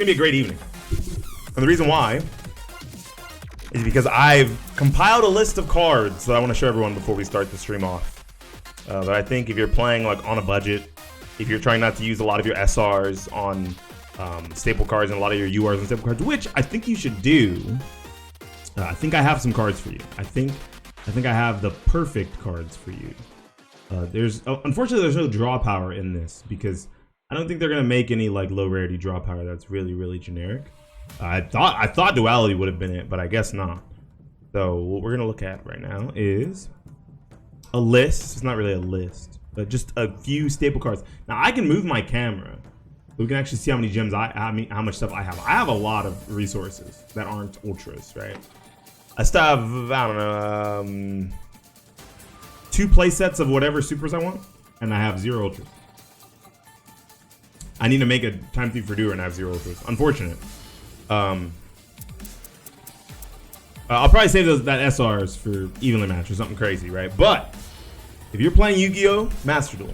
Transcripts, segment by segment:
gonna be a great evening. And the reason why is because I've compiled a list of cards that I want to show everyone before we start the stream off. That I think if you're playing like on a budget, if you're trying not to use a lot of your SRs on staple cards and a lot of your URs on staple cards, which I think you should do. I think I have some cards for you. I think I have the perfect cards for you. Unfortunately, there's no draw power in this because I don't think they're gonna make any like low rarity draw power that's really generic. I thought duality would have been it, but I guess not. So what we're gonna look at right now is a list. It's not really a list, but just a few staple cards. Now I can move my camera. We can actually see how many gems how much stuff I have. I have a lot of resources that aren't ultras, right? I still have, I don't know, 2 play sets of whatever supers I want, and I have 0 ultras. I need to make a time thief for doer and I have 0 ultras. Unfortunate. I'll probably save that SRs for evenly match or something crazy, right? But if you're playing Yu-Gi-Oh! Master Duel,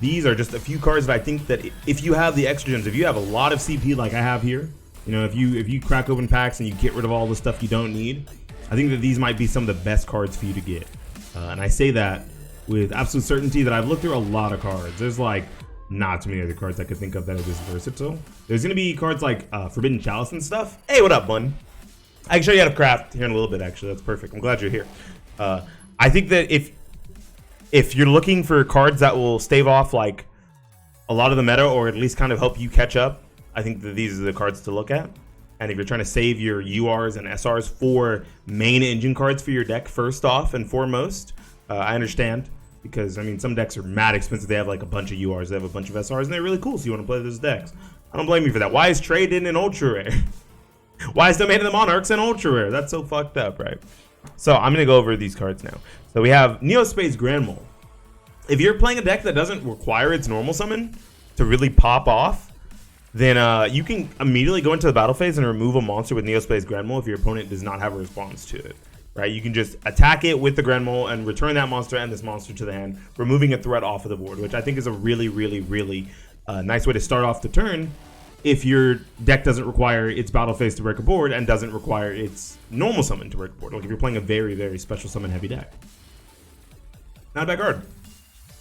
these are just a few cards that I think that if you have the extra gems, if you have a lot of CP like I have here, you know, if you crack open packs and you get rid of all the stuff you don't need, I think that these might be some of the best cards for you to get. And I say that with absolute certainty that I've looked through a lot of cards. There's like not too many other cards I could think of that are this versatile. There's gonna be cards like Forbidden Chalice and stuff. Hey, what up, bun? I can show you how to craft here in a little bit, actually. That's perfect. I'm glad you're here. I think that if you're looking for cards that will stave off like a lot of the meta or at least kind of help you catch up, I think that these are the cards to look at. And if you're trying to save your URs and SRs for main engine cards for your deck first off and foremost, I understand. Because, I mean, some decks are mad expensive. They have like a bunch of URs, they have a bunch of SRs, and they're really cool, so you want to play those decks. I don't blame you for that. Why is Trade in an Ultra Rare? Why is Domain of the Monarchs an Ultra Rare? That's so fucked up, right? So I'm going to go over these cards now. So we have Neospace Grandma. If you're playing a deck that doesn't require its normal summon to really pop off, then you can immediately go into the battle phase and remove a monster with Neospace Grandma if your opponent does not have a response to it. Right, you can just attack it with the Grandma and return that monster and this monster to the hand, removing a threat off of the board, which I think is a really nice way to start off the turn if your deck doesn't require its battle phase to break a board and doesn't require its normal summon to break a board. Like if you're playing a very special summon heavy deck. Not a bad card.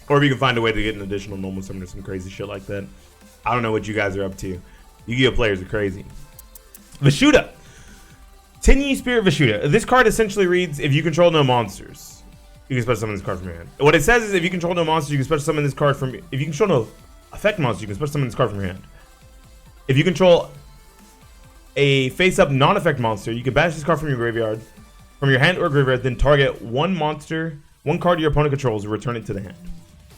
Or if you can find a way to get an additional normal summon or some crazy shit like that. I don't know what you guys are up to. Yu-Gi-Oh! Players are crazy. Vashuda. Tinny Spirit Vashuda. This card essentially reads, if you control no monsters, you can special summon this card from your hand. What it says is if you control no monsters, you can special summon this card from... If you control no effect monsters, you can special summon this card from your hand. If you control a face-up non-effect monster, you can banish this card from your graveyard, from your hand or graveyard, then target one card your opponent controls, and return it to the hand.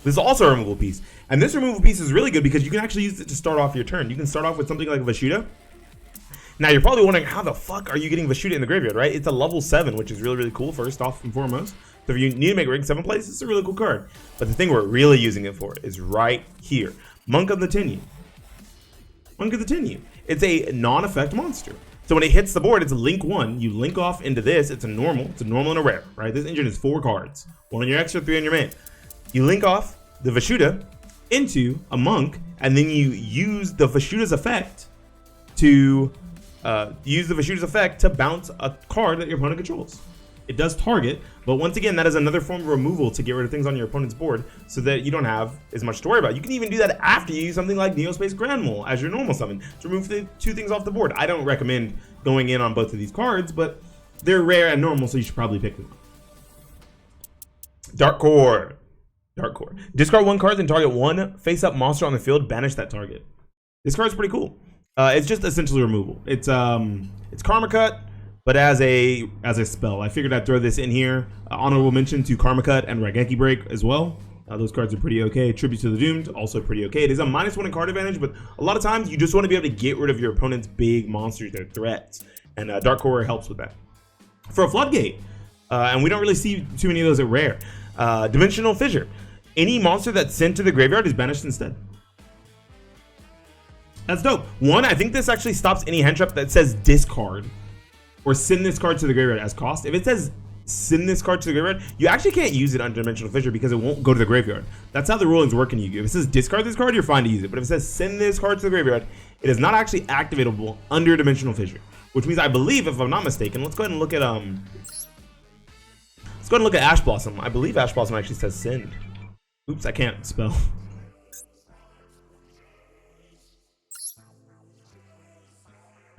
This is also a removal piece. And this removal piece is really good because you can actually use it to start off your turn. You can start off with something like Vashuda. Now, you're probably wondering, how the fuck are you getting Vashuda in the graveyard, right? It's a level 7, which is really cool, first off and foremost. So if you need to make rank 7 plays, it's a really cool card. But the thing we're really using it for is right here. Monk of the Tinyu. Monk of the Tinyu. It's a non-effect monster. So when it hits the board, it's a link 1. You link off into this. It's a normal and a rare, right? This engine is 4 cards. 1 on your extra, 3 on your main. You link off the Vashuda into a monk, and then you use the Vashuda's effect to... bounce a card that your opponent controls. It does target, but once again, that is another form of removal to get rid of things on your opponent's board so that you don't have as much to worry about. You can even do that after you use something like Neospace Grandma as your normal summon to remove the 2 things off the board. I don't recommend going in on both of these cards, but they're rare and normal, so you should probably pick them up. Dark Core. Discard 1 card, then target 1 face-up monster on the field. Banish that target. This card's pretty cool. It's just essentially removal. It's Karma Cut, but as a spell. I figured I'd throw this in here. Honorable mention to Karma Cut and Raigeki Break as well. Those cards are pretty okay. Tribute to the Doomed, also pretty okay. It is a -1 in card advantage, but a lot of times you just want to be able to get rid of your opponent's big monsters, their threats, and Dark Core helps with that. For a Floodgate, and we don't really see too many of those at rare. Dimensional Fissure. Any monster that's sent to the graveyard is banished instead. That's dope. 1, I think this actually stops any hand trap that says discard or send this card to the graveyard as cost. If it says send this card to the graveyard, you actually can't use it on Dimensional Fissure because it won't go to the graveyard. That's how the rulings work in Yu-Gi-Oh! If it says discard this card, you're fine to use it. But if it says send this card to the graveyard, it is not actually activatable under Dimensional Fissure, which means I believe, if I'm not mistaken, let's go ahead and look at Ash Blossom. I believe Ash Blossom actually says Send. Oops, I can't spell.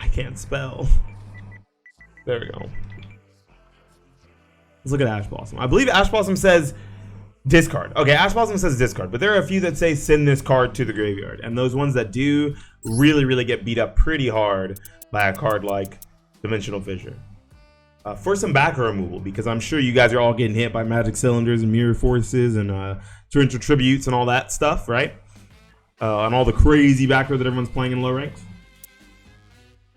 I can't spell. There we go. Let's look at Ash Blossom. I believe Ash Blossom says discard. Okay, Ash Blossom says discard, but there are a few that say send this card to the graveyard, and those ones that do really get beat up pretty hard by a card like Dimensional Fissure. For some backer removal, because I'm sure you guys are all getting hit by Magic Cylinders and Mirror Forces and Torrential Tributes and all that stuff, right? And all the crazy backer that everyone's playing in low ranks.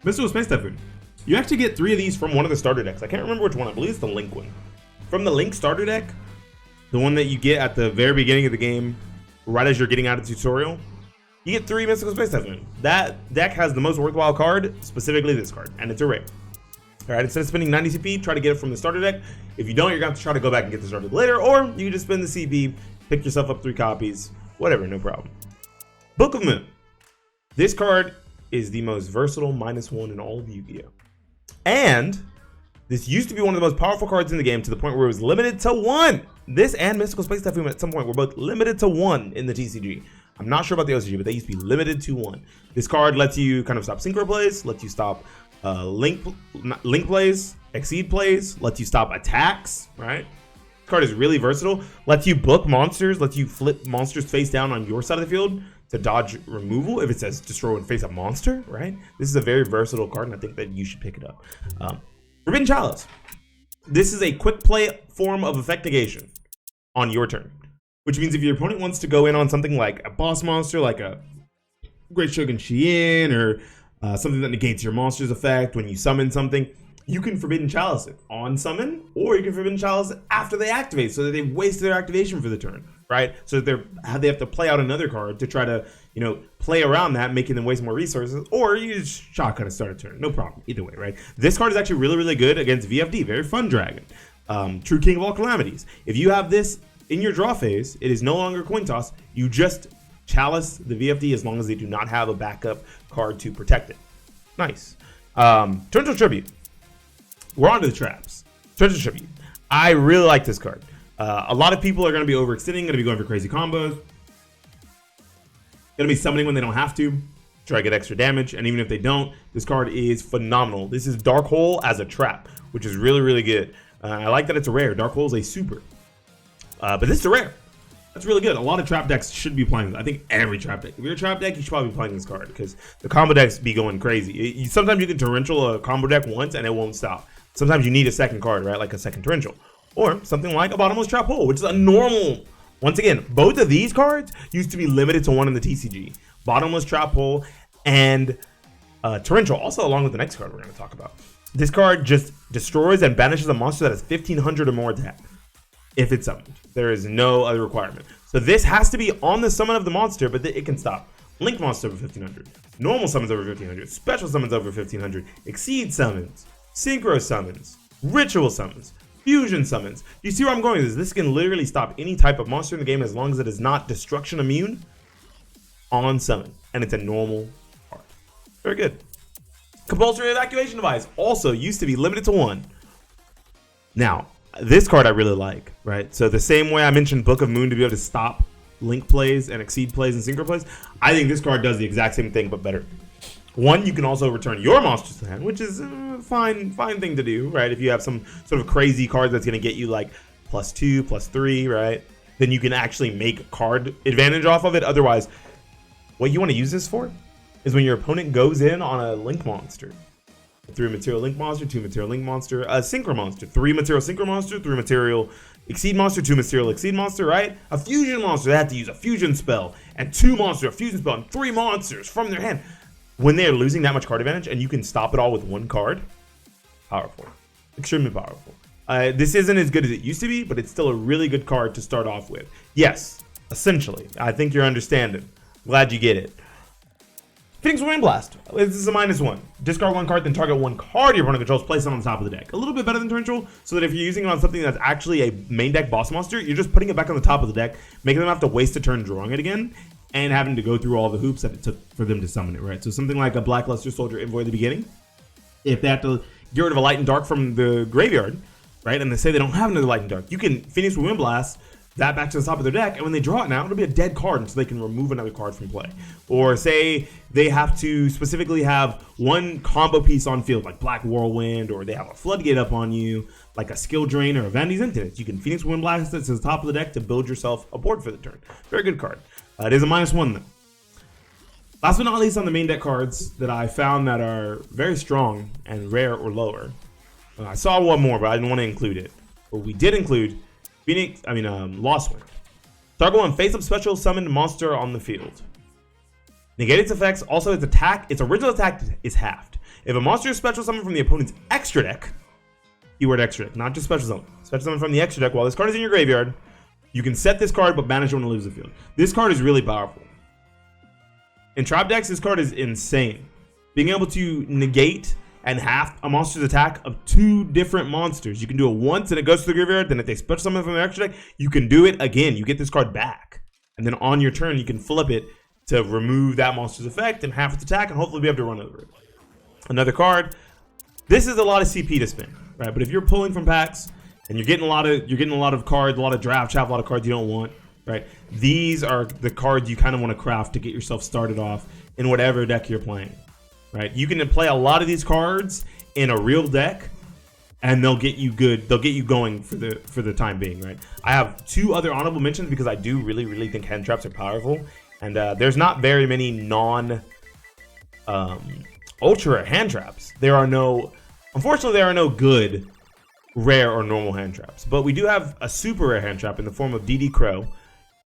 Mystical Space Typhoon. You actually get 3 of these from one of the starter decks. I can't remember which one. I believe it's the Link one. From the Link starter deck, the one that you get at the very beginning of the game, right as you're getting out of the tutorial, you get 3 Mystical Space Typhoon. That deck has the most worthwhile card, specifically this card, and it's a rare. Alright, instead of spending 90 CP, try to get it from the starter deck. If you don't, you're going to have to try to go back and get the starter later, or you can just spend the CP, pick yourself up 3 copies, whatever, no problem. Book of Moon. This card is the most versatile -1 in all of Yu-Gi-Oh! And this used to be one of the most powerful cards in the game to the point where it was limited to 1. This and Mystical Space Typhoon at some point were both limited to 1 in the TCG. I'm not sure about the OCG, but they used to be limited to 1. This card lets you kind of stop synchro plays, lets you stop link plays, exceed plays, lets you stop attacks, right? This card is really versatile, lets you book monsters, lets you flip monsters face down on your side of the field to dodge removal if it says destroy and face a monster, right? This is a very versatile card, and I think that you should pick it up. Forbidden Chalice. This is a quick play form of effect negation on your turn, which means if your opponent wants to go in on something like a boss monster, like a Great Shogun Shien, or something that negates your monster's effect when you summon something, you can Forbidden Chalice it on summon, or you can Forbidden Chalice it after they activate, so that they've wasted their activation for the turn, right? So that they have to play out another card to try to, you know, play around that, making them waste more resources, or you just shotgun and start a turn. No problem, either way, right? This card is actually really good against VFD, very fun dragon. True King of all calamities. If you have this in your draw phase, it is no longer coin toss. You just Chalice the VFD as long as they do not have a backup card to protect it. Nice. Torrential Tribute. We're on to the traps. Torrential Tribute. I really like this card. A lot of people are going to be overextending, going to be going for crazy combos. Going to be summoning when they don't have to. Try to get extra damage. And even if they don't, this card is phenomenal. This is Dark Hole as a trap, which is really good. I like that it's a rare. Dark Hole is a super. But this is a rare. That's really good. A lot of trap decks should be playing this. I think every trap deck. If you're a trap deck, you should probably be playing this card because the combo decks be going crazy. Sometimes you can torrential a combo deck once and it won't stop. Sometimes you need a second card, right? Like a second torrential. Or something like a bottomless trap hole, which is a normal. Once again, both of these cards used to be limited to 1 in the TCG. Bottomless trap hole and torrential, also along with the next card we're going to talk about. This card just destroys and banishes a monster that has 1500 or more attack. If it's summoned, there is no other requirement. So this has to be on the summon of the monster, but it can stop Link monster over 1500, normal summons over 1500, special summons over 1500, exceed summons, synchro summons, ritual summons, fusion summons. You see where I'm going with this? This can literally stop any type of monster in the game as long as it is not destruction immune on summon, and it's a normal card. Very good. Compulsory evacuation device also used to be limited to 1. Now, this card I really like, right? So the same way I mentioned Book of Moon to be able to stop Link plays and exceed plays and synchro plays, I think this card does the exact same thing but better. 1, you can also return your monsters to hand, which is a fine thing to do, right? If you have some sort of crazy card that's going to get you like +2, +3, right? Then you can actually make card advantage off of it. Otherwise, what you want to use this for is when your opponent goes in on a Link monster. 3 material Link monster, 2 material Link monster, a synchro monster, 3 material synchro monster, 3 material exceed monster, 2 material exceed monster, right? A fusion monster, they have to use a fusion spell, and 2 monster, a fusion spell, and 3 monsters from their hand. When they're losing that much card advantage, and you can stop it all with 1 card, powerful, extremely powerful. This isn't as good as it used to be, but it's still a really good card to start off with. Yes, essentially, I think you're understanding. Glad you get it. Phoenix Wind Blast. This is a -1. Discard 1 card, then target 1 card your opponent controls, place it on the top of the deck. A little bit better than Torrential, so that if you're using it on something that's actually a main deck boss monster, you're just putting it back on the top of the deck, making them have to waste a turn drawing it again, and having to go through all the hoops that it took for them to summon it, right? So something like a Blackluster Soldier Envoy at the beginning, if they have to get rid of a Light and Dark from the graveyard, right, and they say they don't have another Light and Dark, you can Phoenix with Wind Blast that back to the top of their deck, and when they draw it now, it'll be a dead card until they can remove another card from play. Or say they have to specifically have one combo piece on field, like Black Whirlwind, or they have a Floodgate up on you, like a Skill Drain or a Vandy's Infinite. You can Phoenix Wind Blast it to the top of the deck to build yourself a board for the turn. Very good card. It is a -1 though. Last but not least, on the main deck cards that I found that are very strong and rare or lower. I saw one more, but I didn't want to include it. But we did include Lost Wind. Target one face-up special summoned monster on the field. Negate its effects. Also, its attack, its original attack is halved. If a monster is special summoned from the opponent's extra deck, keyword extra deck, not just special summon from the extra deck while this card is in your graveyard, you can set this card but banish it when it leaves the field. This card is really powerful. In trap decks, this card is insane. Being able to negate and half a monster's attack of 2 different monsters. You can do it once and it goes to the graveyard. Then if they special summon from the extra deck, you can do it again. You get this card back. And then on your turn, you can flip it to remove that monster's effect and half its attack and hopefully be able to run over it. Another card. This is a lot of CP to spend, right? But if you're pulling from packs and you're getting a lot of cards, a lot of draft, a lot of cards you don't want, right? These are the cards you kind of want to craft to get yourself started off in whatever deck you're playing. Right, you can play a lot of these cards in a real deck, and they'll get you good. They'll get you going for the time being. Right. I have 2 other honorable mentions because I do really think hand traps are powerful, and there's not very many ultra rare hand traps. Unfortunately, there are no good rare or normal hand traps. But we do have a super rare hand trap in the form of DD Crow.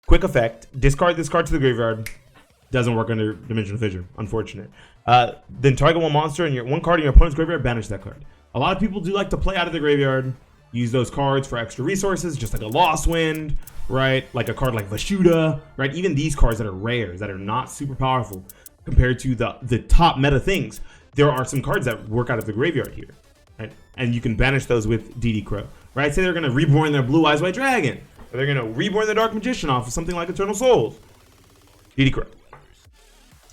Quick effect: discard this card to the graveyard. Doesn't work under Dimensional Fissure, unfortunate. Then target one monster and one card in your opponent's graveyard, banish that card. A lot of people do like to play out of the graveyard, use those cards for extra resources, just like a Lost Wind, right? Like a card like Vashuda, right? Even these cards that are rares, that are not super powerful compared to the top meta things, there are some cards that work out of the graveyard here, right? And you can banish those with DD Crow, right? Say they're going to reborn their Blue Eyes White Dragon, or they're going to reborn the Dark Magician off of something like Eternal Souls. DD Crow.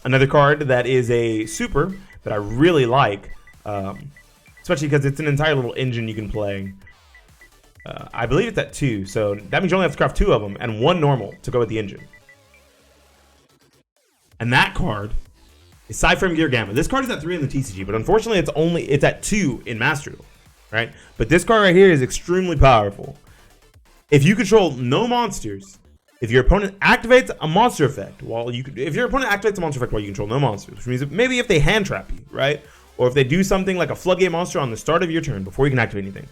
Another card that is a super that I really like, especially because it's an entire little engine you can play. I believe it's at 2, so that means you only have to craft 2 of them and 1 normal to go with the engine. And that card is Cyframe Gear Gamma. This card is at 3 in the TCG, but unfortunately it's at 2 in Master Duel, right? But this card right here is extremely powerful. If you control no monsters, if your opponent activates a monster effect while you control no monsters, which means maybe if they hand trap you, right? Or if they do something like a Floodgate monster on the start of your turn before you can activate anything,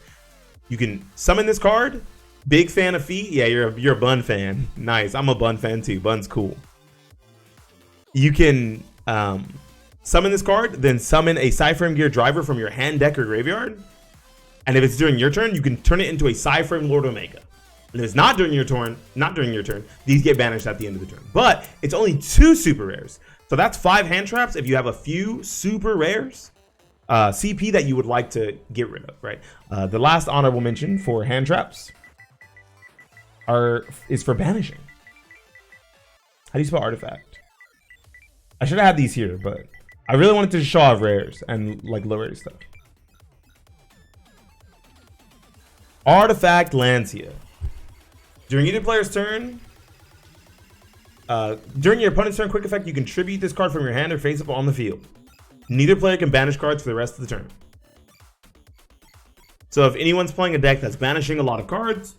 you can summon this card. Big fan of Feet. Yeah, you're a Bun fan. Nice. I'm a Bun fan too. Bun's cool. You can summon this card, then summon a Cyframe Gear Driver from your hand, deck, or graveyard. And if it's during your turn, you can turn it into a Cyframe Lord Omega. And if it's not during your turn, these get banished at the end of the turn. But it's only 2 super rares. So that's 5 hand traps if you have a few super rares, CP that you would like to get rid of, right? The last honorable mention for hand traps is for banishing. How do you spell artifact? I should have had these here, but I really wanted to show off rares and like low rare stuff. Artifact Lancia. During either player's turn, during your opponent's turn, quick effect, you can tribute this card from your hand or face up on the field. Neither player can banish cards for the rest of the turn. So if anyone's playing a deck that's banishing a lot of cards,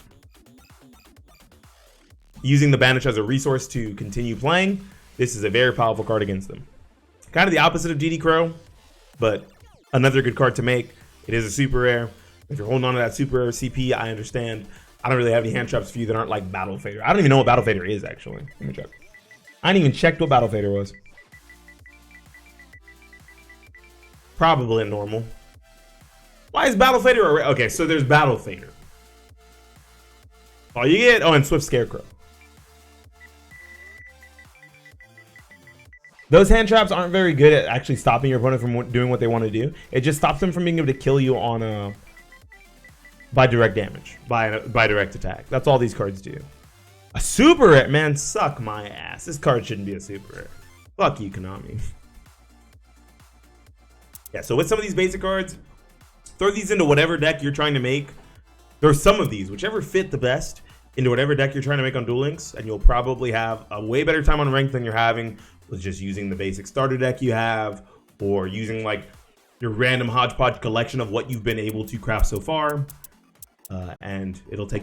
using the banish as a resource to continue playing, this is a very powerful card against them. Kind of the opposite of DD Crow, but another good card to make. It is a super rare. If you're holding on to that super rare CP, I understand. I don't really have any hand traps for you that aren't like Battle Fader. I don't even know what Battle Fader is, actually. Let me check. I didn't even check what Battle Fader was. Probably a normal. Why is Battle Fader a... Okay, so there's Battle Fader. All you get... Oh, and Swift Scarecrow. Those hand traps aren't very good at actually stopping your opponent from doing what they want to do. It just stops them from being able to kill you on a... by direct damage, by direct attack. That's all these cards do. A super rare, man, suck my ass. This card shouldn't be a super rare. Fuck you, Konami. Yeah, so with some of these basic cards, throw these into whatever deck you're trying to make. There's some of these, whichever fit the best, into whatever deck you're trying to make on Duel Links, and you'll probably have a way better time on ranked than you're having with just using the basic starter deck you have, or using like your random hodgepodge collection of what you've been able to craft so far, and it'll take you